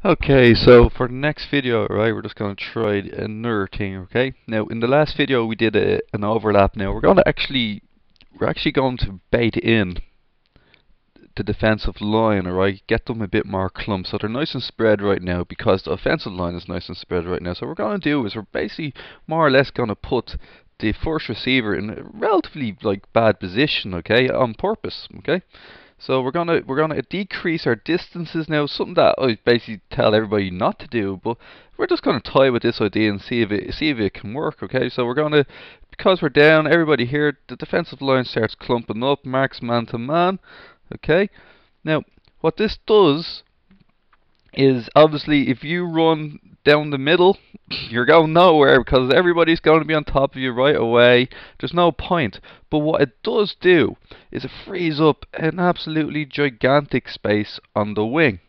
Okay, so for the next video, right, we're just going to try another thing, okay? Now, in the last video we did an overlap. Now, we're actually going to bait in the defensive line, alright? Get them a bit more clump. So they're nice and spread right now because the offensive line is nice and spread right now. So what we're going to do is we're basically more or less going to put the first receiver in a relatively bad position, okay, on purpose, okay? So we're gonna decrease our distances now, something that I basically tell everybody not to do, but we're just gonna toy with this idea and see if it can work. Okay, so because we're down, everybody here, the defensive line starts clumping up, marks man to man. Okay, now what this does is obviously if you run down the middle, you're going nowhere because everybody's going to be on top of you right away. There's no point. But what it does do is it frees up an absolutely gigantic space on the wing.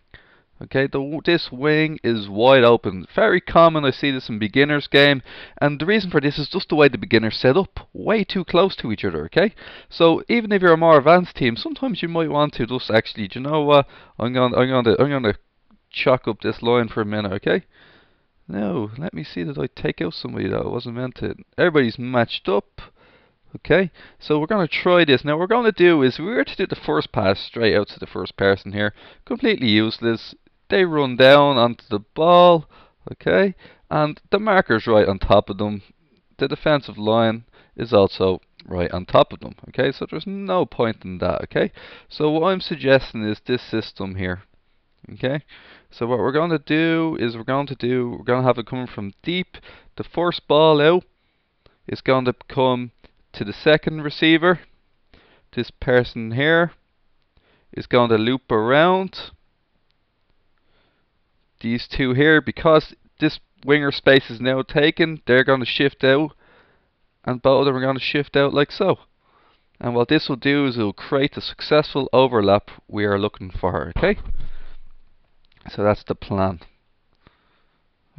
Okay, this wing is wide open. Very common, I see this in beginners game, and the reason for this is just the way the beginners set up, way too close to each other. Okay, so even if you're a more advanced team, sometimes you might want to just actually, do you know what? I'm gonna chalk up this line for a minute. Okay. No, let me see that I take out somebody that I wasn't meant to. Everybody's matched up. Okay, so we're going to try this. Now what we're going to do is we were to do the first pass straight out to the first person here. Completely useless. They run down onto the ball. Okay, and the marker's right on top of them. The defensive line is also right on top of them. Okay, so there's no point in that. Okay, so what I'm suggesting is this system here. Okay, so what we're going to do is we're going to have it coming from deep. The first ball out is going to come to the second receiver. This person here is going to loop around these two here. Because this winger space is now taken, they're going to shift out, and both of them are going to shift out like so. And what this will do is it will create the successful overlap we are looking for. Okay, so that's the plan.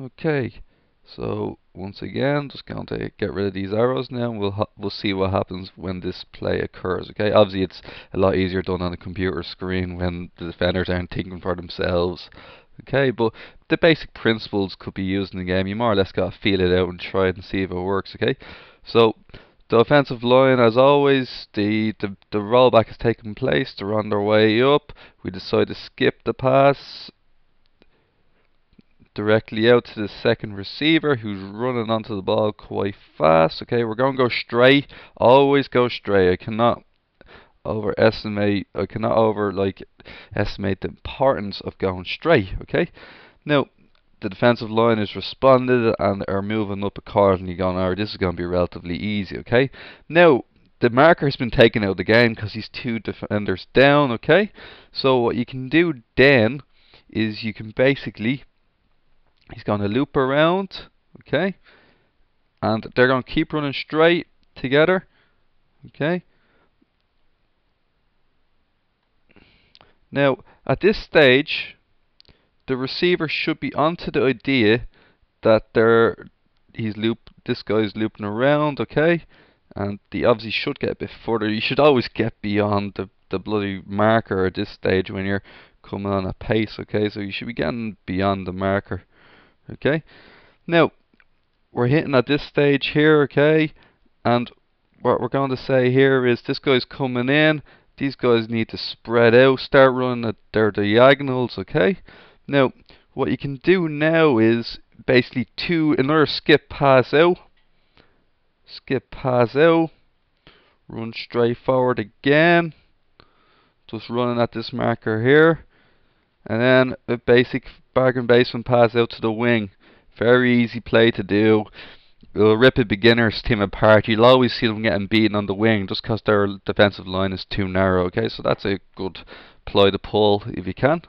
Okay, so once again, just going to get rid of these arrows now, and we'll see what happens when this play occurs. Okay, obviously it's a lot easier done on a computer screen when the defenders aren't thinking for themselves. Okay, but the basic principles could be used in the game. You more or less gotta feel it out and try it and see if it works. Okay, so the offensive line, as always, the rollback has taken place. They're on their way up. We decide to skip the pass directly out to the second receiver who's running onto the ball quite fast. Okay, we're going to go straight. Always go straight. I cannot estimate the importance of going straight. Okay, now the defensive line has responded and are moving up accordingly, going, alright, this is going to be relatively easy. Okay, now the marker has been taken out of the game because he's two defenders down. Okay, so what you can do then is you can basically, he's going to loop around, okay, and they're going to keep running straight together. Okay, now at this stage the receiver should be onto the idea that this guy's looping around. Okay, and the obviously should get a bit further. You should always get beyond the bloody marker at this stage when you're coming on a pace. Okay, so you should be getting beyond the marker. Okay, now we're hitting at this stage here. Okay, and what we're going to say here is this guy's coming in. These guys need to spread out, start running at their diagonals. Okay, now what you can do now is basically another skip pass out, run straight forward again, just running at this marker here, and then a basic bargain basement pass out to the wing. Very easy play to do. It'll rip a beginner's team apart. You'll always see them getting beaten on the wing just because their defensive line is too narrow. Okay, so that's a good ploy to pull if you can.